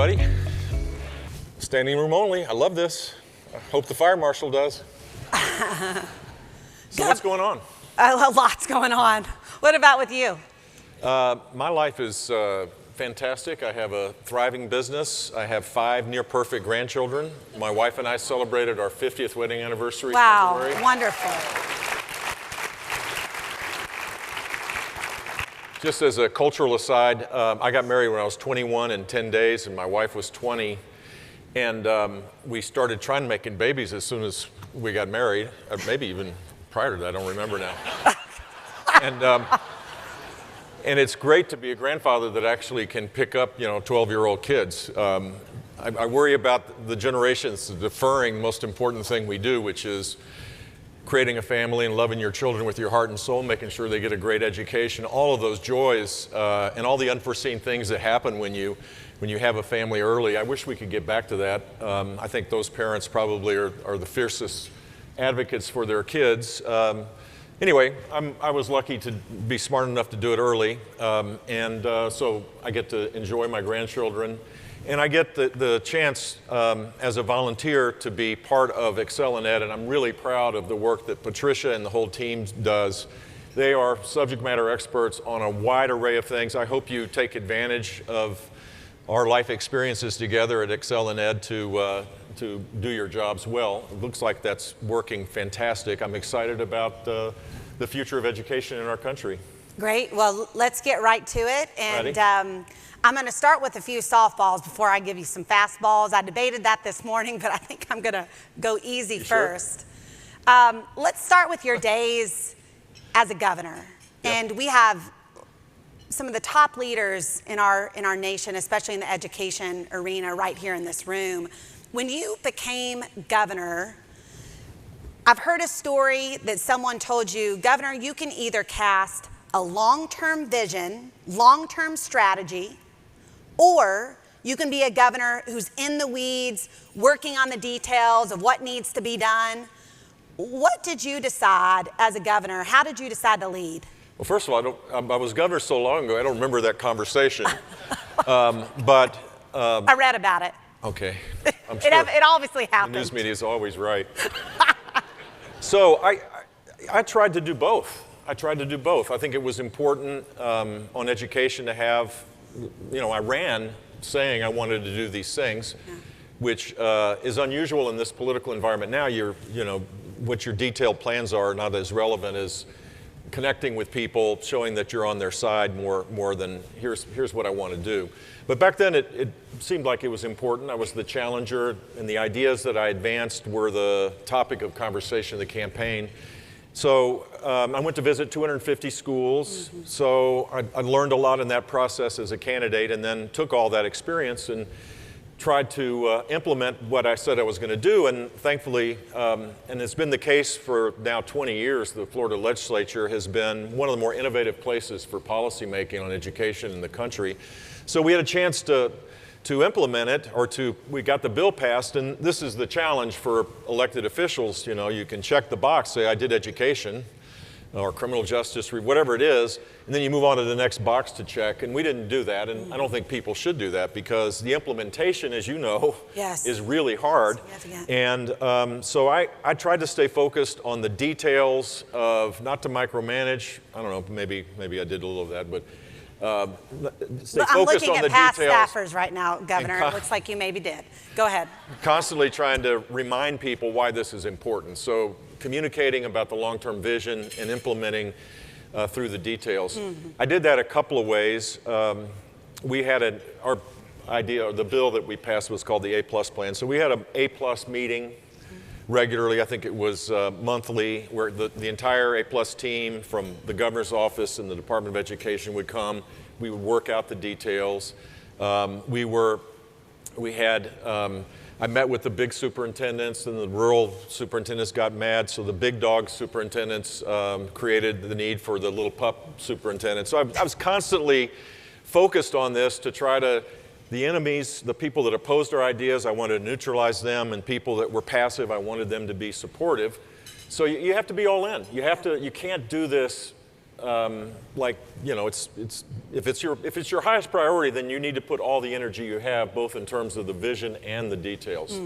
everybody. Standing room only. I love this. I hope the fire marshal does. So what's going on? Lots going on. What about with you? My life is fantastic. I have a thriving business. I have 5 near-perfect grandchildren. My wife and I celebrated our 50th wedding anniversary in February. Wow, wonderful. Just as a cultural aside, I got married when I was 21 and 10 days, and my wife was 20. And we started trying to make babies as soon as we got married, or maybe even prior to that, I don't remember now. And it's great to be a grandfather that actually can pick up, 12-year-old kids. I worry about the generations deferring the most important thing we do, which is creating a family and loving your children with your heart and soul, making sure they get a great education, all of those joys and all the unforeseen things that happen when you have a family early. I wish we could get back to that. I think those parents probably are the fiercest advocates for their kids. Anyway, I was lucky to be smart enough to do it early, so I get to enjoy my grandchildren. And I get the chance as a volunteer to be part of ExcelinEd, and I'm really proud of the work that Patricia and the whole team does. They are subject matter experts on a wide array of things. I hope you take advantage of our life experiences together at ExcelinEd to do your jobs well. It looks like that's working fantastic. I'm excited about the future of education in our country. Great. Well, let's get right to it. And I'm going to start with a few softballs before I give you some fastballs. I debated that this morning, but I think I'm going to go easy first. Sure? Let's start with your days as a governor. Yep. And we have some of the top leaders in our nation, especially in the education arena, right here in this room. When you became governor, I've heard a story that someone told you, Governor, you can either cast a long-term vision, long-term strategy, or you can be a governor who's in the weeds, working on the details of what needs to be done. What did you decide as a governor? How did you decide to lead? Well, first of all, I was governor so long ago, I don't remember that conversation. I read about it. Okay. I'm sure it obviously happened. The news media is always right. So I tried to do both. I think it was important on education to have, I ran saying I wanted to do these things, which is unusual in this political environment now. What your detailed plans are not as relevant as connecting with people, showing that you're on their side more than here's what I want to do. But back then it seemed like it was important. I was the challenger, and the ideas that I advanced were the topic of conversation of the campaign. So I went to visit 250 schools. Mm-hmm. So I learned a lot in that process as a candidate, and then took all that experience and tried to implement what I said I was going to do. And thankfully, and it's been the case for now 20 years, the Florida legislature has been one of the more innovative places for policymaking on education in the country. So we had a chance to implement it, we got the bill passed, and this is the challenge for elected officials. You can check the box, say I did education, or criminal justice, whatever it is, and then you move on to the next box to check, and we didn't do that, and I don't think people should do that, because the implementation, as you know, is really hard. And so I tried to stay focused on the details of, not to micromanage, I don't know, maybe I did a little of that, but stay I'm focused looking on at the past details. staffers right now, Governor. It looks like you maybe did. Go ahead. Constantly trying to remind people why this is important. So communicating about the long-term vision and implementing through the details. Mm-hmm. I did that a couple of ways. We had our idea, the bill that we passed was called the A+ plan. So we had an A+ meeting regularly. I think it was monthly, where the entire A+ team from the governor's office and the Department of Education would come. We would work out the details. I met with the big superintendents, and the rural superintendents got mad, so the big dog superintendents created the need for the little pup superintendent. So I was constantly focused on this to try to, the enemies, the people that opposed our ideas, I wanted to neutralize them, and people that were passive, I wanted them to be supportive. So you have to be all in. You can't do this like, you know, if it's your highest priority, then you need to put all the energy you have, both in terms of the vision and the details.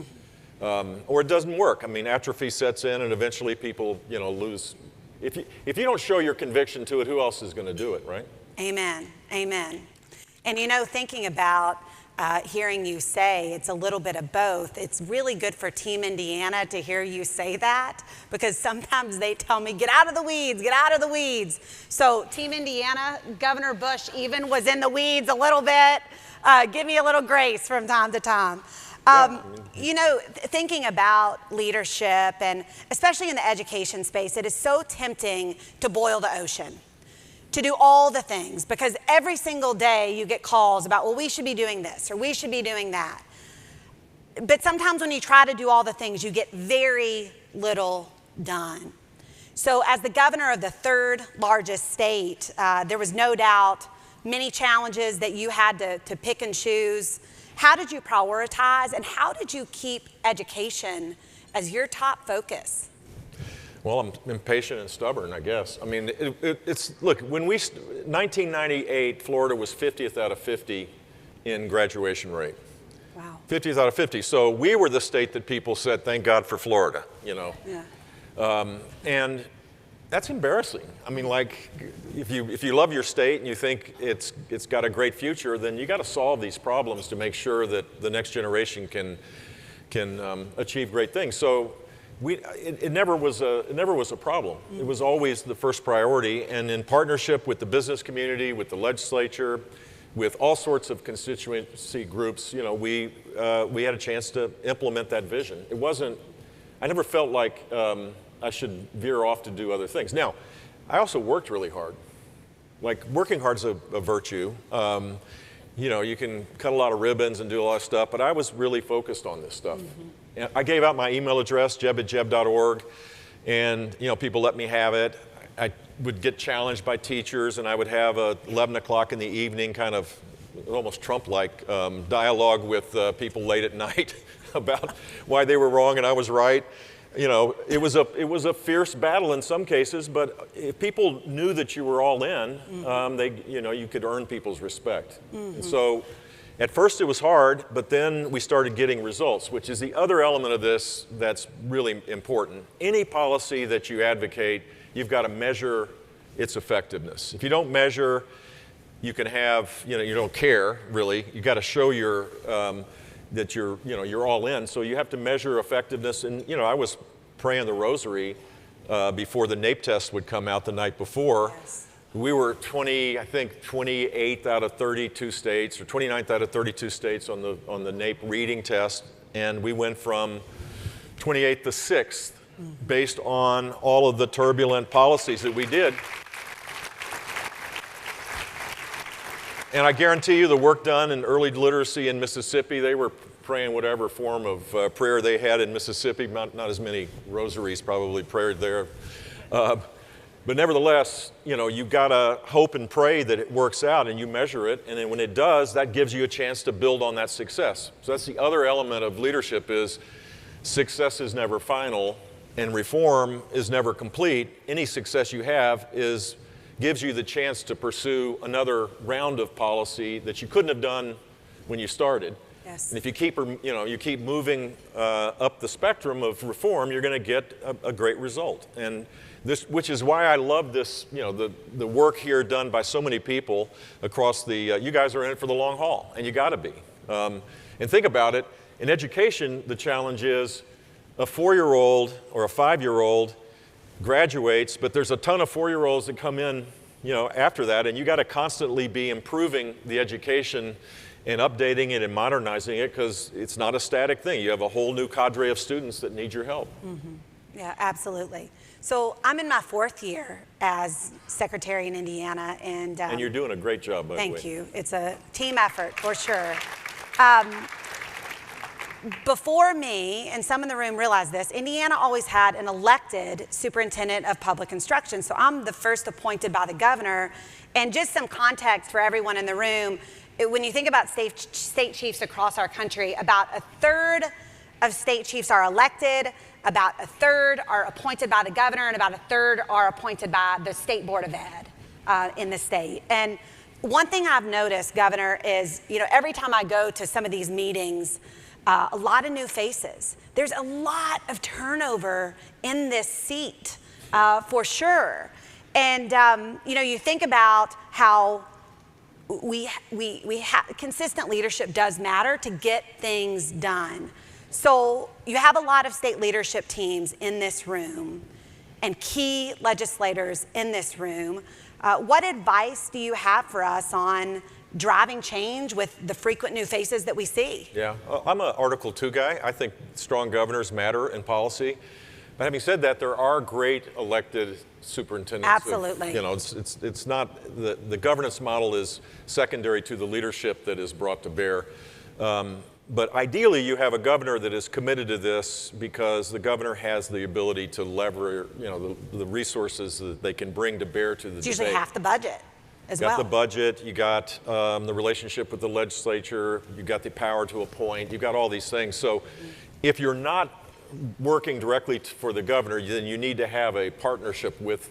Or it doesn't work. I mean, atrophy sets in, and eventually people, you know, lose. If you don't show your conviction to it, who else is going to do it, right? Amen. Amen. And you know, thinking about hearing you say it's a little bit of both, it's really good for Team Indiana to hear you say that, because sometimes they tell me, get out of the weeds, get out of the weeds. So Team Indiana, Governor Bush even was in the weeds a little bit. Give me a little grace from time to time. You know, thinking about leadership, and especially in the education space, it is so tempting to boil the ocean, to do all the things, because every single day you get calls about, well, we should be doing this or we should be doing that. But sometimes when you try to do all the things, you get very little done. So as the governor of the third largest state, there was no doubt many challenges that you had to pick and choose. How did you prioritize, and how did you keep education as your top focus? Well, I'm impatient and stubborn, I guess. I mean, look, when 1998, Florida was 50th out of 50 in graduation rate. Wow. 50th out of 50. So we were the state that people said, thank God for Florida, you know. Yeah. And that's embarrassing. I mean, like, if you love your state and you think it's got a great future, then you got to solve these problems to make sure that the next generation can achieve great things. So it never was a problem. It was always the first priority, and in partnership with the business community, with the legislature, with all sorts of constituency groups, you know, we had a chance to implement that vision. I never felt like I should veer off to do other things. Now, I also worked really hard. Like, working hard is a virtue. You know, you can cut a lot of ribbons and do a lot of stuff, but I was really focused on this stuff. And I gave out my email address, jeb@jeb.org, and, you know, people let me have it. I would get challenged by teachers, and I would have a 11 o'clock in the evening kind of almost Trump-like dialogue with people late at night about why they were wrong and I was right. You know, it was a fierce battle in some cases, but if people knew that you were all in, you could earn people's respect. And so, at first it was hard, but then we started getting results, which is the other element of this that's really important. Any policy that you advocate, you've got to measure its effectiveness. If you don't measure, you can have, you know, you don't care really. You got to show that you're all in. So you have to measure effectiveness. And, you know, I was praying the rosary before the NAEP test would come out the night before. Yes. We were 28th out of 32 states, or 29th out of 32 states on the NAEP reading test, and we went from 28th to 6th based on all of the turbulent policies that we did. And I guarantee you the work done in early literacy in Mississippi, they were praying whatever form of prayer they had in Mississippi, not as many rosaries probably prayed there. But nevertheless, you know, you've got to hope and pray that it works out, and you measure it, and then when it does, that gives you a chance to build on that success. So that's the other element of leadership, is success is never final, and reform is never complete. Any success you have gives you the chance to pursue another round of policy that you couldn't have done when you started. Yes. And if you keep moving up the spectrum of reform, you're going to get a great result. And which is why I love this, you know, the work here done by so many people across you guys are in it for the long haul, and you got to be. And think about it, in education, the challenge is a 4-year-old or a 5-year-old graduates, but there's a ton of 4-year-olds that come in, you know, after that, and you got to constantly be improving the education and updating it and modernizing it, because it's not a static thing. You have a whole new cadre of students that need your help. Yeah, absolutely. So I'm in my 4th year as secretary in Indiana, and you're doing a great job, by the way. Thank you. It's a team effort for sure. Before me, and some in the room realize this, Indiana always had an elected superintendent of public instruction. So I'm the first appointed by the governor. And just some context for everyone in the room, when you think about state chiefs across our country, about 1/3 of state chiefs are elected, about 1/3 are appointed by the governor, and about 1/3 are appointed by the State Board of Ed. in the state. And one thing I've noticed, Governor, is every time I go to some of these meetings, a lot of new faces. There's a lot of turnover in this seat, for sure. And you think about how consistent leadership does matter to get things done. So you have a lot of state leadership teams in this room and key legislators in this room. What advice do you have for us on driving change with the frequent new faces that we see? Yeah, I'm an Article 2 guy. I think strong governors matter in policy. But having said that, there are great elected superintendents. Absolutely. It's not, the governance model is secondary to the leadership that is brought to bear. But ideally, you have a governor that is committed to this because the governor has the ability to lever, the resources that they can bring to bear to the It's debate. usually half the budget as well. You got the budget, you got the relationship with the legislature, you got the power to appoint, you got all these things. So if you're not working directly for the governor, then you need to have a partnership with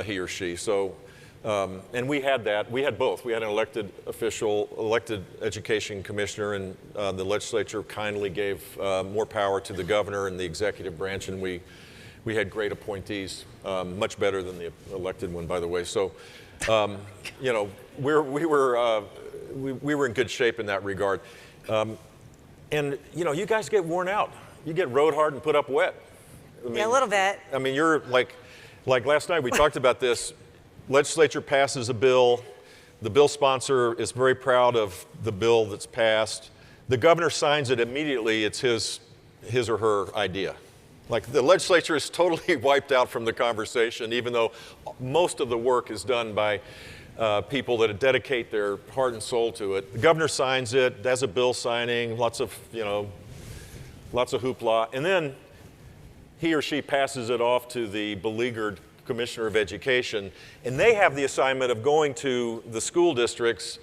he or she. So, and we had that. We had both. We had an elected official, elected education commissioner, and the legislature kindly gave more power to the governor and the executive branch, and we had great appointees, much better than the elected one, by the way. So, we were in good shape in that regard. And you guys get worn out. You get rode hard and put up wet. Yeah, a little bit. I mean, you're like last night we talked about this. Legislature passes a bill. The bill sponsor is very proud of the bill that's passed. The governor signs it immediately. It's his or her idea. Like the legislature is totally wiped out from the conversation, even though most of the work is done by people that dedicate their heart and soul to it. The governor signs it, does a bill signing, lots of hoopla, and then he or she passes it off to the beleaguered commissioner of education, and they have the assignment of going to the school districts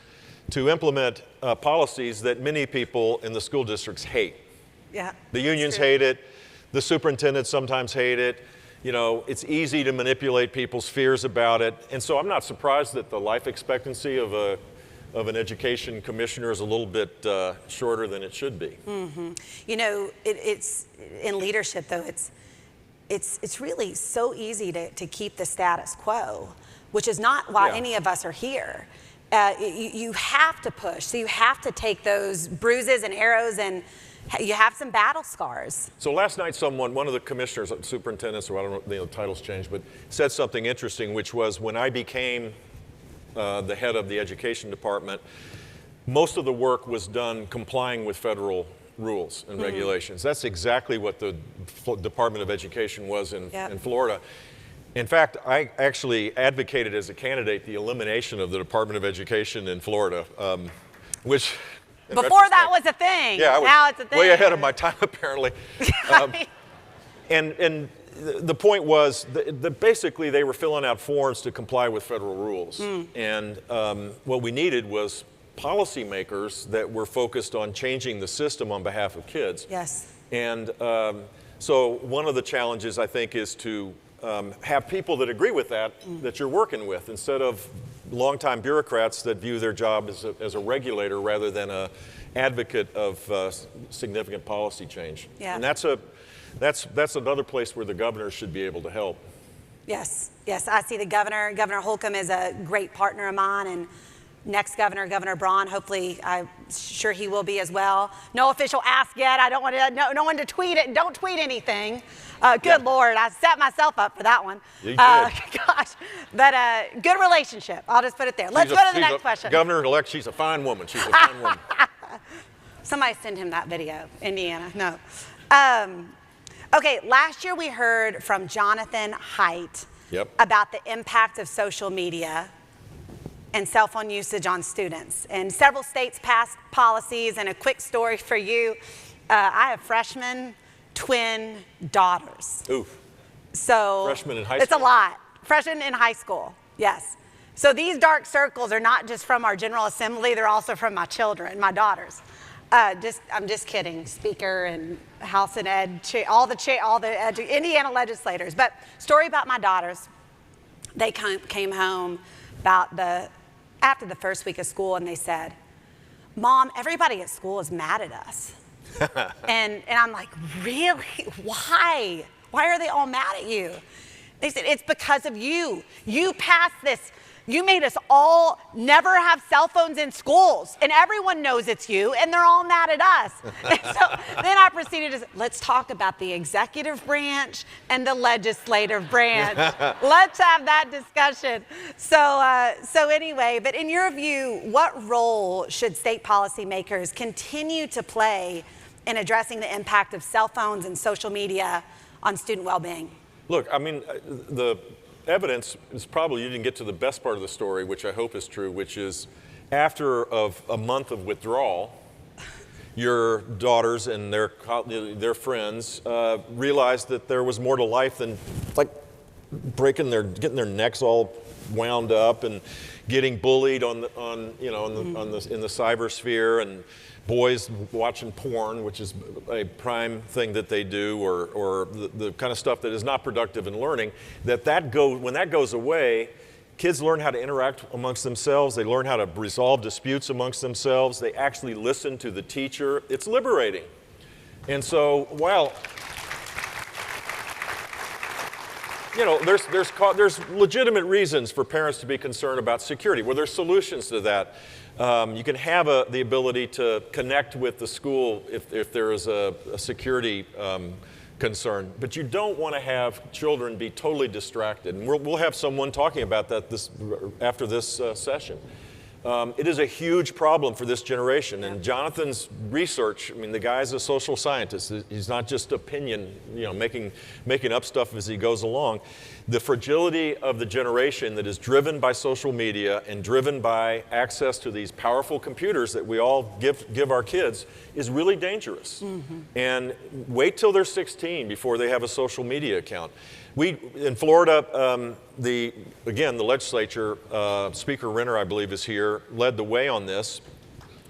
to implement policies that many people in the school districts hate. Yeah. The unions hate it. The superintendents sometimes hate it. It's easy to manipulate people's fears about it. And so I'm not surprised that the life expectancy of an education commissioner is a little bit shorter than it should be. Mm-hmm. It's in leadership, though, it's really so easy to keep the status quo, which is not why any of us are here. You have to push, so you have to take those bruises and arrows, and you have some battle scars. So last night one of the commissioners, superintendents, or I don't know, the titles changed, but said something interesting, which was when I became the head of the education department, most of the work was done complying with federal rules and regulations. That's exactly what the Department of Education was in Florida. In fact, I actually advocated as a candidate the elimination of the Department of Education in Florida, which before that was a thing. Yeah, I was now it's a thing. Way ahead of my time, apparently. And the point was that basically they were filling out forms to comply with federal rules. And what we needed was policymakers that were focused on changing the system on behalf of kids. Yes. And so one of the challenges, I think, is to have people that agree with that you're working with, instead of longtime bureaucrats that view their job as a regulator rather than an advocate of significant policy change. Yeah. And that's another place where the governor should be able to help. Yes, I see the governor. Governor Holcomb is a great partner of mine, and next governor, Governor Braun, hopefully, I'm sure he will be as well. No official ask yet. I don't want no one to tweet it. Don't tweet anything. Good Lord, I set myself up for that one. You did. Gosh, but good relationship. I'll just put it there. Let's go to the next question. Governor-elect, she's a fine woman. She's a fine woman. Somebody send him that video, Indiana. No. Okay, last year we heard from Jonathan Haidt about the impact of social media and cell phone usage on students. And several states passed policies, and a quick story for you. I have freshman twin daughters. Oof. So freshman in high school? It's a lot. Freshman in high school, yes. So these dark circles are not just from our General Assembly, they're also from my children, my daughters. I'm just kidding, Speaker and House and Ed, all the Indiana legislators. But story about my daughters. They came home after the first week of school, and they said, "Mom, everybody at school is mad at us." and I'm like, "Really? Why? Why are they all mad at you?" They said, "It's because of you. You passed this. You made us all never have cell phones in schools, and everyone knows it's you, and they're all mad at us." And so then I proceeded to say, let's talk about the executive branch and the legislative branch. Let's have that discussion. So anyway, but in your view, what role should state policymakers continue to play in addressing the impact of cell phones and social media on student well-being? Look, I mean, the evidence is probably, you didn't get to the best part of the story, which I hope is true, which is after a month of withdrawal, your daughters and their friends realized that there was more to life than like getting their necks all wound up and getting bullied in the cybersphere, and boys watching porn, which is a prime thing that they do, or the kind of stuff that is not productive in learning, when that goes away, kids learn how to interact amongst themselves. They learn how to resolve disputes amongst themselves. They actually listen to the teacher. It's liberating. And so while there's legitimate reasons for parents to be concerned about security. Well, there's solutions to that. You can have the ability to connect with the school if there is a security concern, but you don't want to have children be totally distracted. And we'll have someone talking about that after this session. It is a huge problem for this generation, and Jonathan's research, I mean, the guy's a social scientist. He's not just opinion, making up stuff as he goes along. The fragility of the generation that is driven by social media and driven by access to these powerful computers that we all give our kids is really dangerous. Mm-hmm. And wait till they're 16 before they have a social media account. In Florida, the legislature, Speaker Renner, I believe, is here, led the way on this,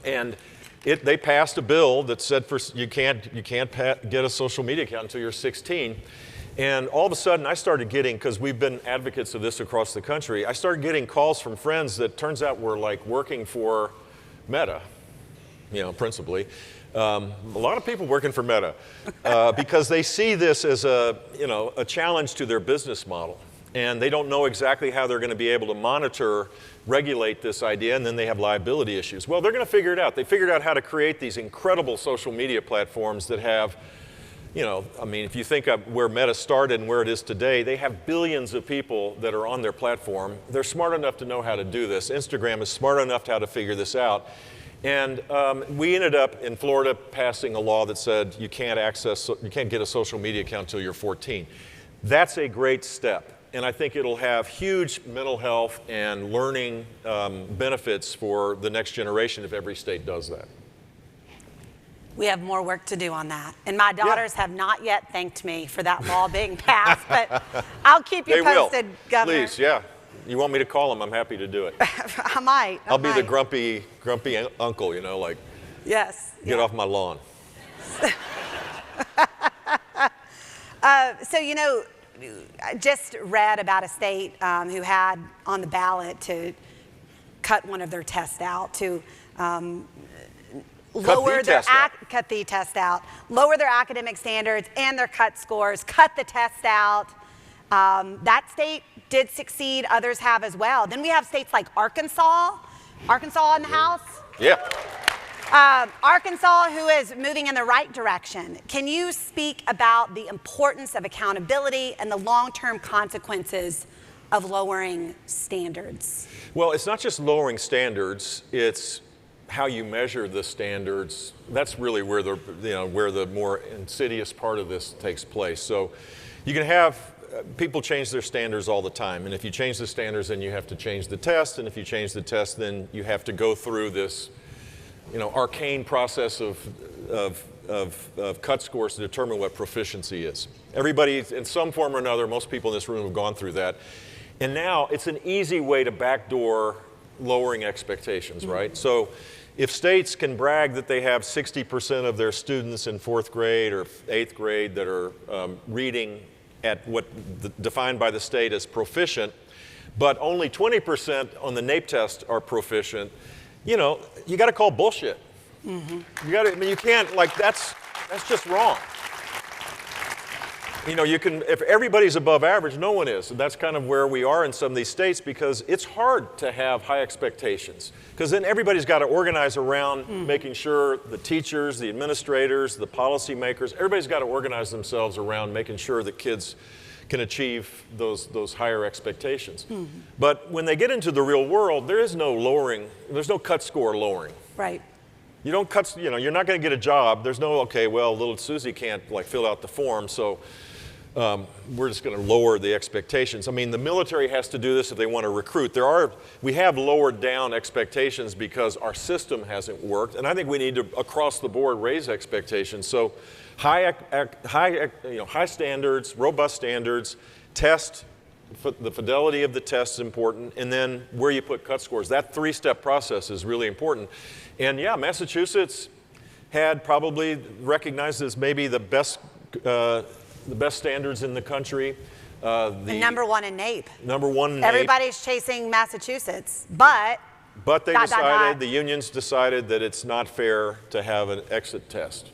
and they passed a bill that said you can't get a social media account until you're 16. And all of a sudden, I started getting, because we've been advocates of this across the country, I started getting calls from friends that turns out were like working for Meta, principally. A lot of people working for Meta because they see this as a challenge to their business model, and they don't know exactly how they're going to be able to regulate this idea, and then they have liability issues. Well, they're going to figure it out. They figured out how to create these incredible social media platforms that have, if you think of where Meta started and where it is today, they have billions of people that are on their platform. They're smart enough to know how to do this. Instagram is smart enough to how to figure this out. And we ended up in Florida passing a law that said you can't get a social media account until you're 14. That's a great step. And I think it'll have huge mental health and learning benefits for the next generation if every state does that. We have more work to do on that. And my daughters have not yet thanked me for that law being passed, but I'll keep you posted, Governor. Please, yeah. You want me to call them, I'm happy to do it. I might. I'll be the grumpy uncle, yes. Get off my lawn. I just read about a state who had on the ballot to cut one of their tests out, to lower their lower their academic standards and their cut scores, cut the test out. That state did succeed, others have as well. Then we have states like Arkansas in the House. Yeah. Arkansas, who is moving in the right direction. Can you speak about the importance of accountability and the long-term consequences of lowering standards? Well, it's not just lowering standards, it's how you measure the standards. That's really where the more insidious part of this takes place. So you can have people change their standards all the time, and if you change the standards, then you have to change the test, and if you change the test, then you have to go through this arcane process of cut scores to determine what proficiency is. Everybody, in some form or another, most people in this room have gone through that. And now it's an easy way to backdoor lowering expectations, right? So if states can brag that they have 60% of their students in 4th grade or 8th grade that are reading at what defined by the state as proficient, but only 20% on the NAEP test are proficient, you know, you got to call bullshit. You got to, I mean, you can't, like, that's just wrong. You know, you can, if everybody's above average, no one is. And that's kind of where we are in some of these states, because it's hard to have high expectations. Because then everybody's got to organize around making sure the teachers, the administrators, the policymakers, everybody's got to organize themselves around making sure that kids can achieve those higher expectations. But when they get into the real world, there is no lowering, there's no cut score lowering. Right. You don't cut, you know, you're not going to get a job. There's no, okay, well, little Susie can't like fill out the form, so we're just going to lower the expectations. I mean, the military has to do this if they want to recruit. We have lowered down expectations because our system hasn't worked, and I think we need to, across the board, raise expectations. So high standards, robust standards, test, the fidelity of the test is important, and then where you put cut scores. That three-step process is really important. And yeah, Massachusetts had probably recognized as maybe the best standards in the country. And number one in NAEP. Number one in NAEP. Everybody's chasing Massachusetts, but they decided, the unions decided that it's not fair to have an exit test.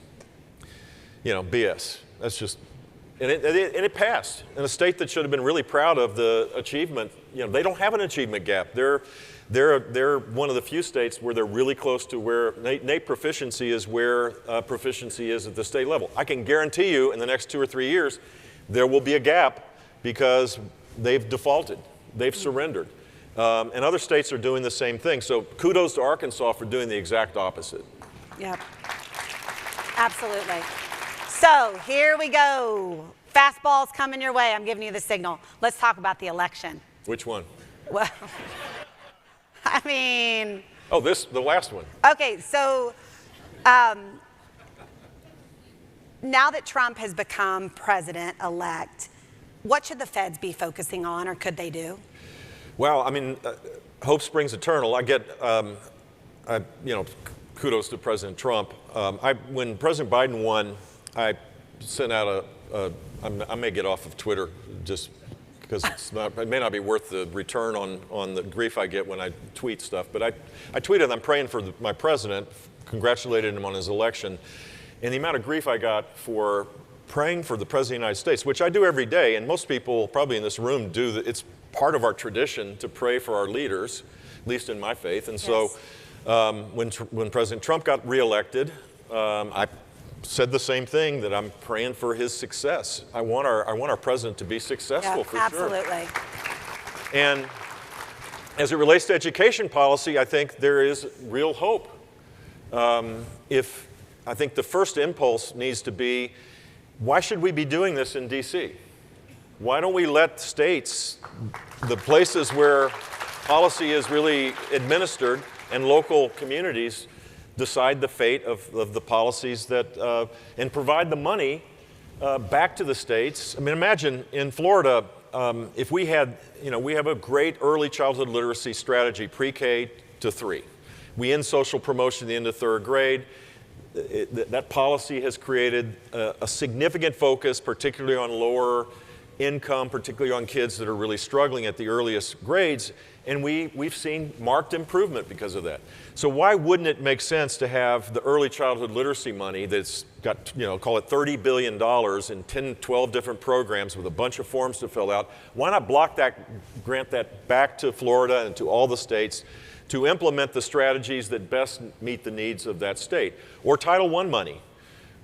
You know, BS. That's just, and it passed. In a state that should have been really proud of the achievement, you know, they don't have an achievement gap. They're one of the few states where they're really close to where NAEP proficiency is where proficiency is at the state level. I can guarantee you in the next 2 or 3 years, there will be a gap because they've defaulted, they've surrendered. And other states are doing the same thing. So kudos to Arkansas for doing the exact opposite. Yep, absolutely. So here we go. Fastball's coming your way. I'm giving you the signal. Let's talk about the election. Which one? Well, I mean. Oh, the last one. Okay, so now that Trump has become president-elect, what should the feds be focusing on, or could they do? Well, I mean, hope springs eternal. I get, you know, kudos to President Trump. When President Biden won, I sent out I may get off of Twitter just because it may not be worth the return on the grief I get when I tweet stuff. But I tweeted, I'm praying for my president, congratulated him on his election. And the amount of grief I got for praying for the President of the United States, which I do every day, and most people probably in this room do, it's part of our tradition to pray for our leaders, at least in my faith. And so when President Trump got reelected, I said the same thing, that I'm praying for his success. I want our president to be successful, for absolutely. sure. And as it relates to education policy, I think there is real hope. I think the first impulse needs to be, why should we be doing this in DC? Why don't we let states, the places where policy is really administered, and local communities decide the fate of the policies that, and provide the money back to the states. I mean, imagine in Florida, if we had, you know, we have a great early childhood literacy strategy, pre-K to 3. We end social promotion at the end of 3rd grade. That policy has created a significant focus, particularly on lower income, particularly on kids that are really struggling at the earliest grades, and we've seen marked improvement because of that. So why wouldn't it make sense to have the early childhood literacy money that's got, you know, call it $30 billion in 10, 12 different programs with a bunch of forms to fill out? Why not grant that back to Florida and to all the states to implement the strategies that best meet the needs of that state? Or Title I money.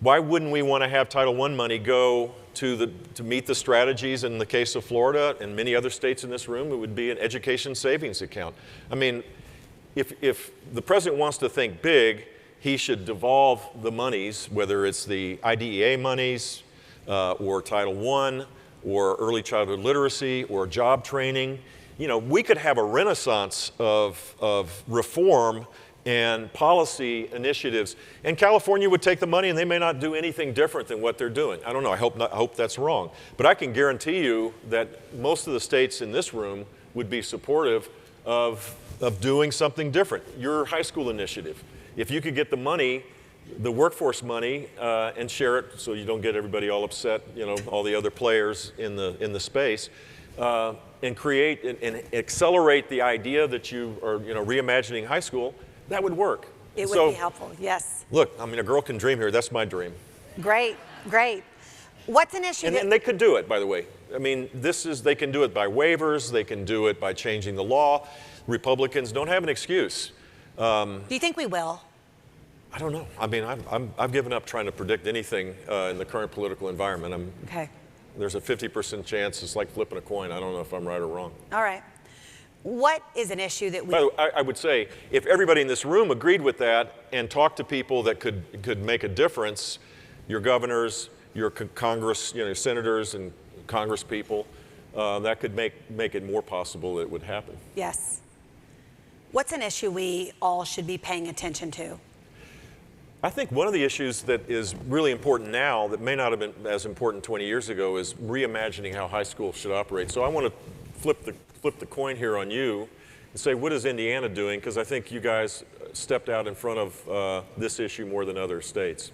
Why wouldn't we want to have Title I money go to meet the strategies in the case of Florida and many other states in this room? It would be an education savings account. I mean, if the president wants to think big, he should devolve the monies, whether it's the IDEA monies or Title I or early childhood literacy or job training. You know, we could have a renaissance of reform and policy initiatives, and California would take the money and they may not do anything different than what they're doing. I don't know, I hope that's wrong. But I can guarantee you that most of the states in this room would be supportive of doing something different. Your high school initiative, if you could get the money, the workforce money, and share it so you don't get everybody all upset, you know, all the other players in the space, and create and accelerate the idea that you are, reimagining high school, that would work. It would be helpful, yes. Look, I mean, a girl can dream here. That's my dream. Great, great. What's an issue And they could do it, by the way. I mean, they can do it by waivers. They can do it by changing the law. Republicans don't have an excuse. Do you think we will? I don't know. I mean, I've given up trying to predict anything in the current political environment. Okay. There's a 50% chance. It's like flipping a coin. I don't know if I'm right or wrong. All right. What is an issue that we... By the way, I would say, if everybody in this room agreed with that and talked to people that could make a difference, your governors, your Congress, senators and Congress people, that could make it more possible that it would happen. Yes. What's an issue we all should be paying attention to? I think one of the issues that is really important now that may not have been as important 20 years ago is reimagining how high school should operate. So I want to flip the coin here on you and say, what is Indiana doing? Because I think you guys stepped out in front of this issue more than other states.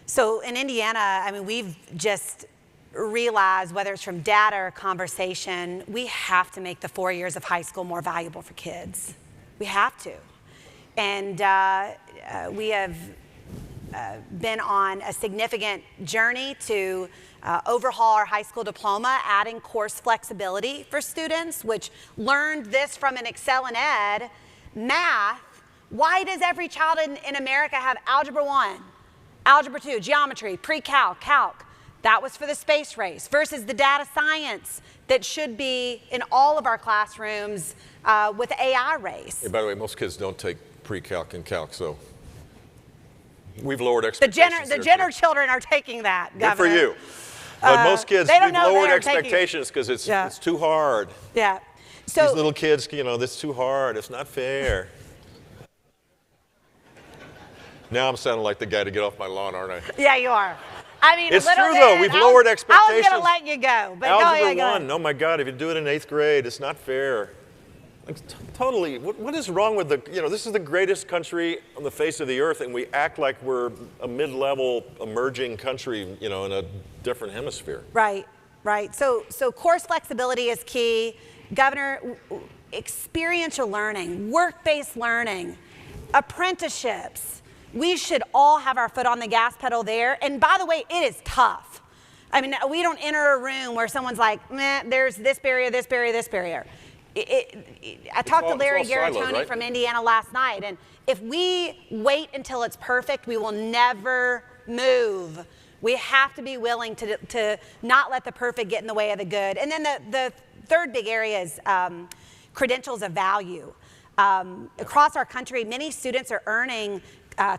So in Indiana, I mean, we've just realized, whether it's from data or conversation, we have to make the 4 years of high school more valuable for kids. We have to. And we have been on a significant journey to overhaul our high school diploma, adding course flexibility for students, which learned this from an ExcelinEd. Math, why does every child in America have Algebra 1, Algebra 2, Geometry, Pre-Calc, Calc? That was for the space race versus the data science that should be in all of our classrooms with the AI race. Hey, by the way, most kids don't take Pre-Calc and Calc, so we've lowered expectations. The Jenner children are taking that, Governor. Good for you. But most kids, we've lowered expectations because it's too hard. Yeah. So these little kids, this is too hard. It's not fair. Now I'm sounding like the guy to get off my lawn, aren't I? Yeah, you are. I mean, it's a little true bit. Though. We've lowered expectations. I was going to let you go, but Algebra go 1. Oh my God! If you do it in 8th grade, it's not fair. Like, totally. What is wrong with this is the greatest country on the face of the earth, and we act like we're a mid-level emerging country, in a different hemisphere. Right, right. So course flexibility is key. Governor, experiential learning, work-based learning, apprenticeships. We should all have our foot on the gas pedal there. And by the way, it is tough. I mean, we don't enter a room where someone's like, meh, there's this barrier, this barrier, this barrier. I talked to Larry Garatoni from Indiana last night, and if we wait until it's perfect, we will never move. We have to be willing to not let the perfect get in the way of the good. And then the third big area is credentials of value. Across our country, many students are earning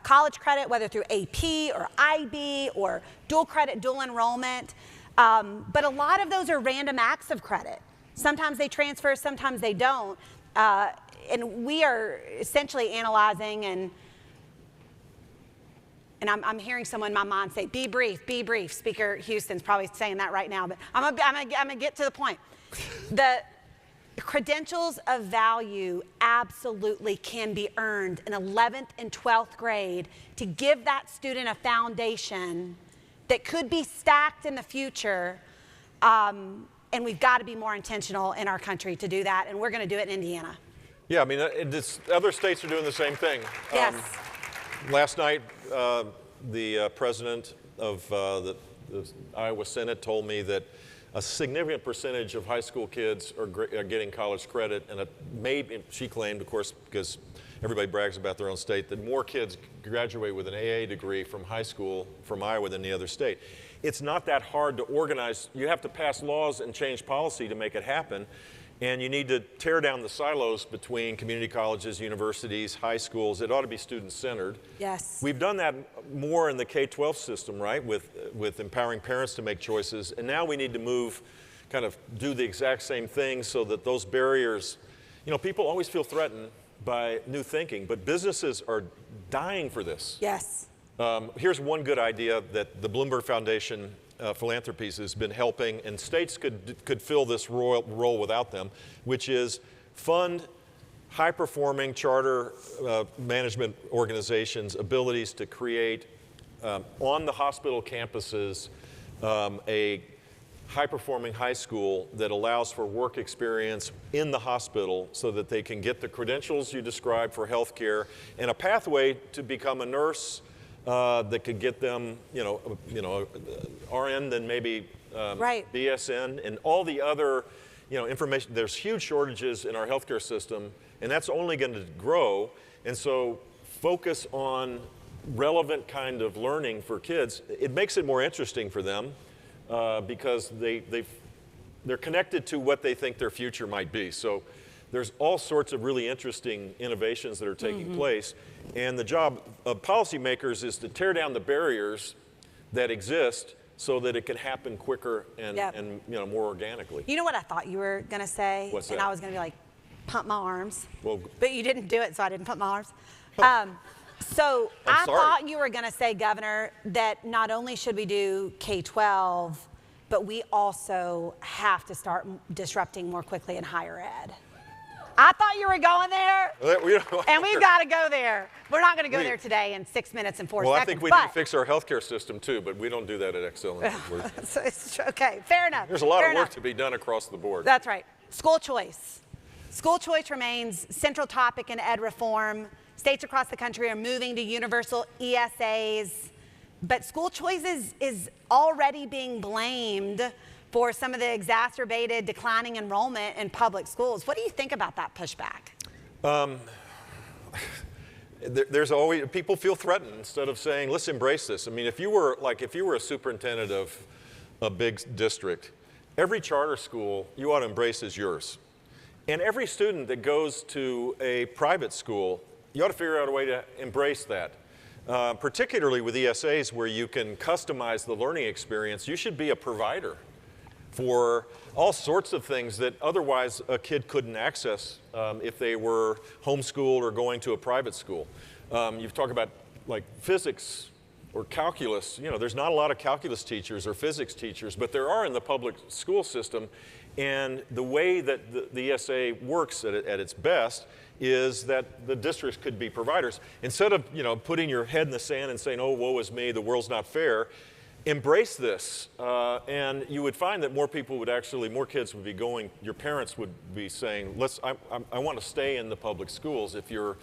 college credit, whether through AP or IB or dual credit, dual enrollment. But a lot of those are random acts of credit. Sometimes they transfer, sometimes they don't. And we are essentially analyzing, and I'm hearing someone in my mind say, be brief, be brief. Speaker Houston's probably saying that right now, but I'm gonna get to the point. The credentials of value absolutely can be earned in 11th and 12th grade to give that student a foundation that could be stacked in the future. And we've got to be more intentional in our country to do that, and we're going to do it in Indiana. Yeah, I mean, other states are doing the same thing. Yes. Last night, the president of the Iowa Senate told me that a significant percentage of high school kids are getting college credit, and she claimed, of course, because everybody brags about their own state, that more kids graduate with an AA degree from high school from Iowa than the other state. It's not that hard to organize. You have to pass laws and change policy to make it happen. And you need to tear down the silos between community colleges, universities, high schools. It ought to be student-centered. Yes. We've done that more in the K-12 system, right, with empowering parents to make choices. And now we need to do the exact same thing so that those barriers, people always feel threatened by new thinking, but businesses are dying for this. Yes. Here's one good idea that the Bloomberg Foundation Philanthropies has been helping, and states could fill this role without them, which is fund high-performing charter management organizations' abilities to create on the hospital campuses a high-performing high school that allows for work experience in the hospital so that they can get the credentials you described for healthcare and a pathway to become a nurse that could get them, RN, then maybe right. BSN, and all the other, information. There's huge shortages in our healthcare system, and that's only going to grow. And so focus on relevant kind of learning for kids. It makes it more interesting for them because they're connected to what they think their future might be. So there's all sorts of really interesting innovations that are taking place. And the job of policymakers is to tear down the barriers that exist so that it can happen quicker and more organically. You know what I thought you were going to say? What's that? And I was going to be like, pump my arms. Well, but you didn't do it, so I didn't pump my arms. So I thought you were going to say, Governor, that not only should we do K-12, but we also have to start disrupting more quickly in higher ed. I thought you were going there, and we've got to go there. We're not going to go there today in 6 minutes and 4 seconds. Well, I think we need to fix our healthcare system too, but we don't do that at ExcelinEd. So it's, okay, fair enough. There's a lot of work to be done across the board. That's right. School choice. School choice remains central topic in ed reform. States across the country are moving to universal ESAs, but school choice is already being blamed for some of the exacerbated declining enrollment in public schools. What do you think about that pushback? There's always, people feel threatened instead of saying, let's embrace this. I mean, if you were a superintendent of a big district, every charter school you ought to embrace as yours. And every student that goes to a private school, you ought to figure out a way to embrace that. Particularly with ESAs where you can customize the learning experience, you should be a provider for all sorts of things that otherwise a kid couldn't access if they were homeschooled or going to a private school. You've talked about like physics or calculus. There's not a lot of calculus teachers or physics teachers, but there are in the public school system. And the way that the ESA works at its best is that the districts could be providers. Instead of putting your head in the sand and saying, oh, woe is me, the world's not fair, embrace this, and you would find that more kids would be going, your parents would be saying, I want to stay in the public schools if you're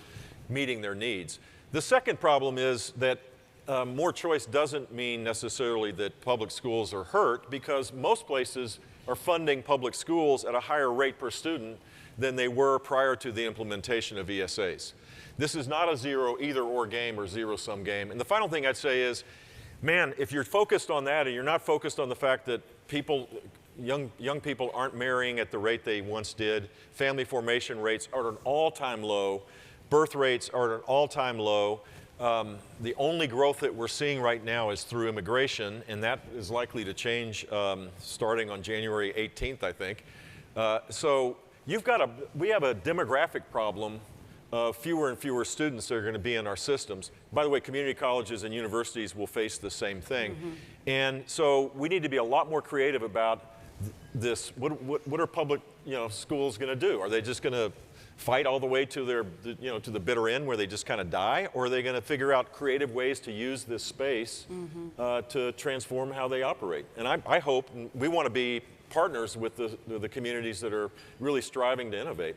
meeting their needs. The second problem is that more choice doesn't mean necessarily that public schools are hurt, because most places are funding public schools at a higher rate per student than they were prior to the implementation of ESAs. This is not a zero either or game or zero-sum game. And the final thing I'd say is, man, if you're focused on that and you're not focused on the fact that young people aren't marrying at the rate they once did, family formation rates are at an all-time low, birth rates are at an all-time low, the only growth that we're seeing right now is through immigration, and that is likely to change starting on January 18th, I think. So we have a demographic problem of fewer and fewer students that are going to be in our systems. By the way, community colleges and universities will face the same thing. And so we need to be a lot more creative about this. What are public schools going to do? Are they just going to fight all the way to to the bitter end where they just kind of die? Or are they going to figure out creative ways to use this space to transform how they operate? And I hope, and we want to be partners with the communities that are really striving to innovate.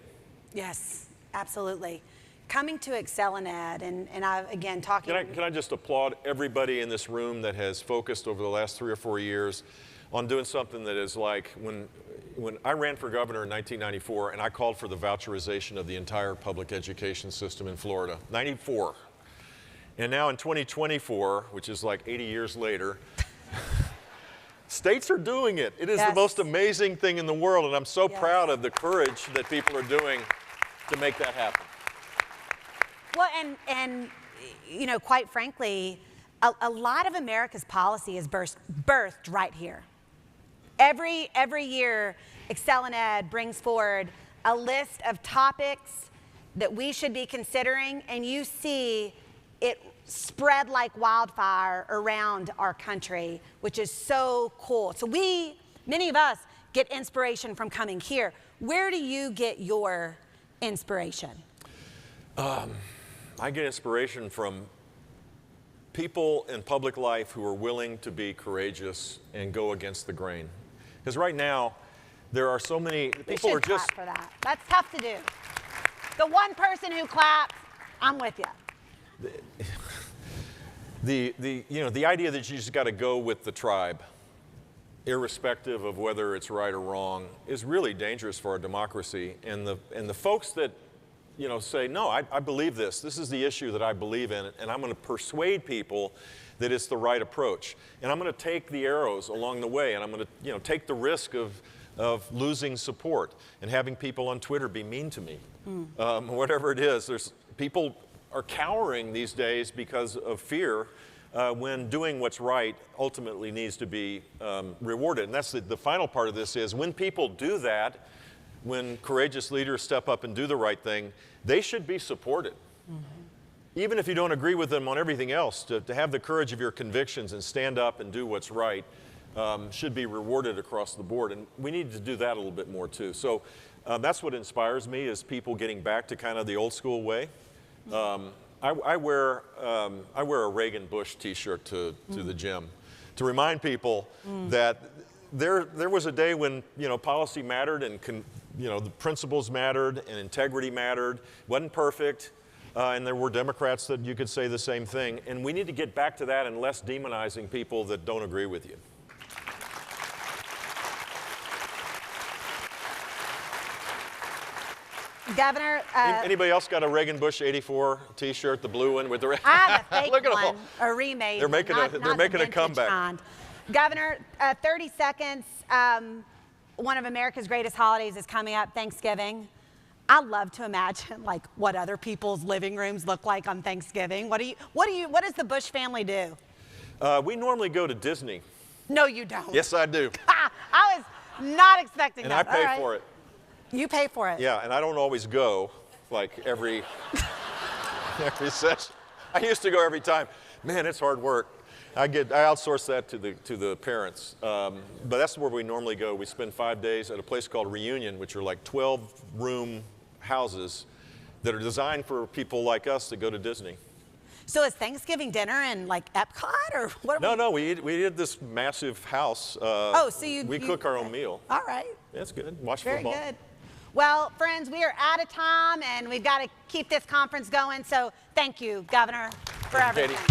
Yes. Absolutely. Coming to ExcelinEd, and I've, again, talking... Can I just applaud everybody in this room that has focused over the last 3 or 4 years on doing something that is like, when I ran for governor in 1994, and I called for the voucherization of the entire public education system in Florida, 94. And now in 2024, which is like 80 years later, states are doing it. It is the most amazing thing in the world, and I'm so proud of the courage that people are doing to make that happen. Well, and quite frankly, a lot of America's policy is birthed right here. Every year, ExcelinEd brings forward a list of topics that we should be considering, and you see it spread like wildfire around our country, which is so cool. So many of us get inspiration from coming here. Where do you get your inspiration? I get inspiration from people in public life who are willing to be courageous and go against the grain. Because right now, there are so many people should are just clap for that. That's tough to do. The one person who claps, I'm with you. The idea that you just got to go with the tribe, irrespective of whether it's right or wrong, is really dangerous for our democracy. And the folks that say, no, I believe this. This is the issue that I believe in, and I'm going to persuade people that it's the right approach. And I'm going to take the arrows along the way, and I'm going to take the risk of losing support and having people on Twitter be mean to me. Whatever it is, people are cowering these days because of fear when doing what's right ultimately needs to be rewarded. And that's the final part of this is when people do that, when courageous leaders step up and do the right thing, they should be supported. Even if you don't agree with them on everything else, to have the courage of your convictions and stand up and do what's right should be rewarded across the board. And we need to do that a little bit more too. So that's what inspires me is people getting back to kind of the old school way. I wear a Reagan Bush t-shirt to the gym to remind people that there was a day when policy mattered and the principles mattered and integrity mattered. Wasn't perfect, and there were Democrats that you could say the same thing. And we need to get back to that and less demonizing people that don't agree with you. Governor. Anybody else got a Reagan Bush '84 T-shirt, the blue one with the? I have a fake Look at one, them. a remade. They're making a comeback. Kind. Governor, 30 seconds. One of America's greatest holidays is coming up, Thanksgiving. I love to imagine like what other people's living rooms look like on Thanksgiving. What does the Bush family do? We normally go to Disney. No, you don't. Yes, I do. I was not expecting and that. And I pay for it. You pay for it. Yeah, and I don't always go, like every session. I used to go every time. Man, it's hard work. I outsource that to the parents. But that's where we normally go. We spend 5 days at a place called Reunion, which are like 12-room houses that are designed for people like us that go to Disney. So is Thanksgiving dinner in like Epcot or what? No, we eat this massive house. So we cook our own meal. All right. That's good. Watch Very football. Very good. Well, friends, we are out of time, and we've got to keep this conference going. So thank you, Governor, for everything. Katie.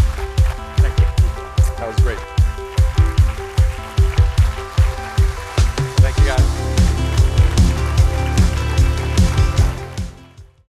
Thank you. That was great.